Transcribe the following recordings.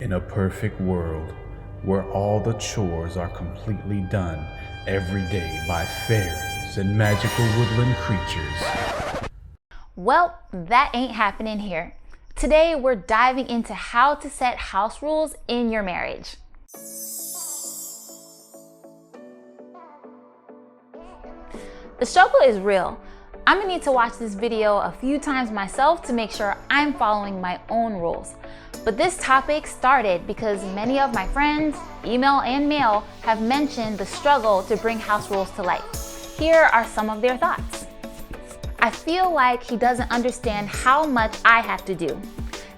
In a perfect world where all the chores are completely done every day by fairies and magical woodland creatures. Well, that ain't happening here. Today, we're diving into how to set house rules in your marriage. The struggle is real. I'm gonna need to watch this video a few times myself to make sure I'm following my own rules. But this topic started because many of my friends, email and mail, have mentioned the struggle to bring house rules to life. Here are some of their thoughts. I feel like he doesn't understand how much I have to do,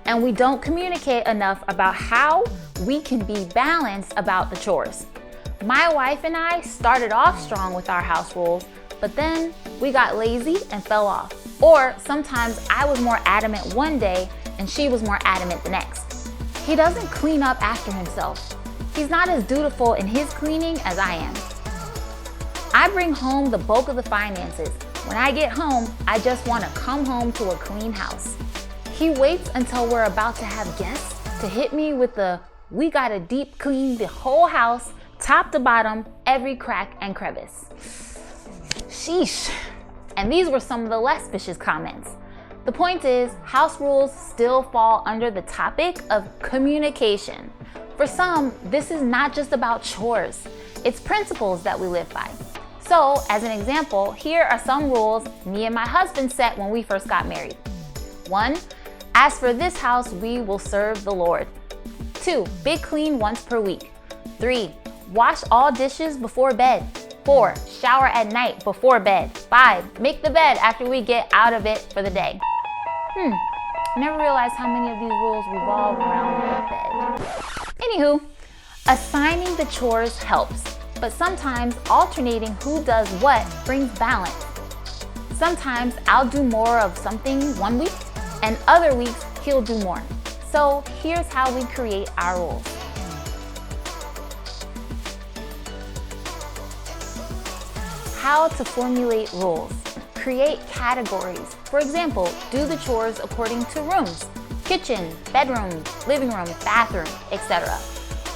and we don't communicate enough about how we can be balanced about the chores. My wife and I started off strong with our house rules, but then we got lazy and fell off. Or sometimes I was more adamant one day and she was more adamant the next. He doesn't clean up after himself. He's not as dutiful in his cleaning as I am. I bring home the bulk of the finances. When I get home, I just want to come home to a clean house. He waits until we're about to have guests to hit me with the, we gotta deep clean the whole house, top to bottom, every crack and crevice. Sheesh. And these were some of the less vicious comments. The point is, house rules still fall under the topic of communication. For some, this is not just about chores. It's principles that we live by. So, as an example, here are some rules me and my husband set when we first got married. 1, as for this house, we will serve the Lord. 2, big clean once per week. 3, wash all dishes before bed. 4, shower at night before bed. 5, make the bed after we get out of it for the day. Never realized how many of these rules revolve around the bed. Anywho, assigning the chores helps, but sometimes alternating who does what brings balance. Sometimes I'll do more of something one week, and other weeks he'll do more. So here's how we create our rules. How to formulate rules. Create categories. For example, do the chores according to rooms, kitchen, bedroom, living room, bathroom, etc.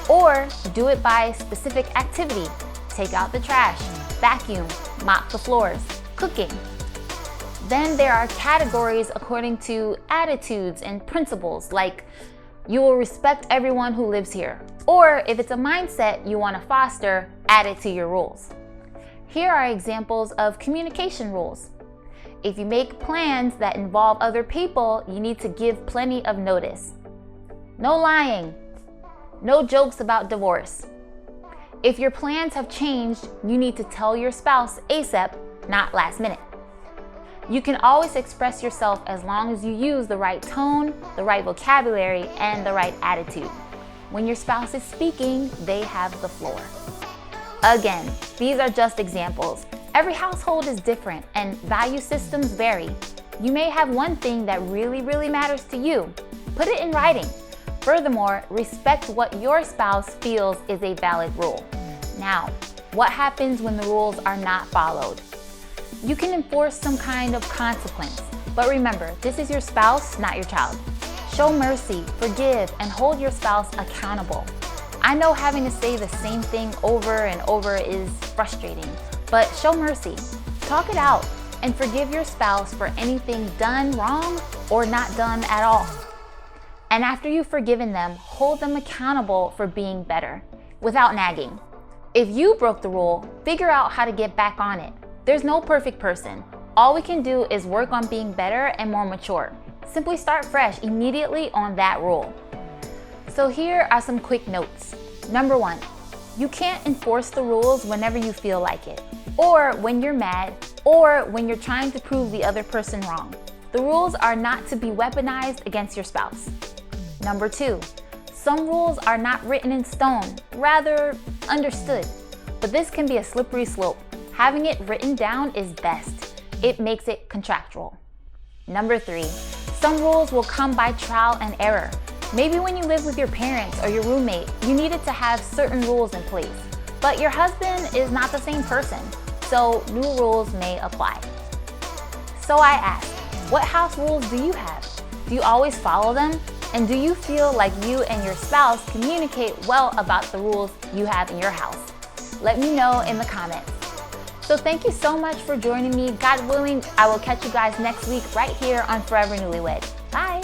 Or do it by specific activity. Take out the trash, vacuum, mop the floors, cooking. Then there are categories according to attitudes and principles, like you will respect everyone who lives here. Or if it's a mindset you want to foster, add it to your rules. Here are examples of communication rules. If you make plans that involve other people, you need to give plenty of notice. No lying. No jokes about divorce. If your plans have changed, you need to tell your spouse ASAP, not last minute. You can always express yourself as long as you use the right tone, the right vocabulary, and the right attitude. When your spouse is speaking, they have the floor. Again, these are just examples. Every household is different and value systems vary. You may have one thing that really matters to you. Put it in writing. Furthermore, respect what your spouse feels is a valid rule. Now, what happens when the rules are not followed? You can enforce some kind of consequence, but remember, this is your spouse, not your child. Show mercy, forgive, and hold your spouse accountable. I know having to say the same thing over and over is frustrating, but show mercy. Talk it out and forgive your spouse for anything done wrong or not done at all. And after you've forgiven them, hold them accountable for being better without nagging. If you broke the rule, figure out how to get back on it. There's no perfect person. All we can do is work on being better and more mature. Simply start fresh immediately on that rule. So here are some quick notes. Number 1, you can't enforce the rules whenever you feel like it, or when you're mad, or when you're trying to prove the other person wrong. The rules are not to be weaponized against your spouse. Number 2, some rules are not written in stone, rather understood. But this can be a slippery slope. Having it written down is best. It makes it contractual. Number 3, some rules will come by trial and error. Maybe when you live with your parents or your roommate, you needed to have certain rules in place. But your husband is not the same person, so new rules may apply. So I ask, what house rules do you have? Do you always follow them? And do you feel like you and your spouse communicate well about the rules you have in your house? Let me know in the comments. So thank you so much for joining me. God willing, I will catch you guys next week right here on Forever Newlywed. Bye.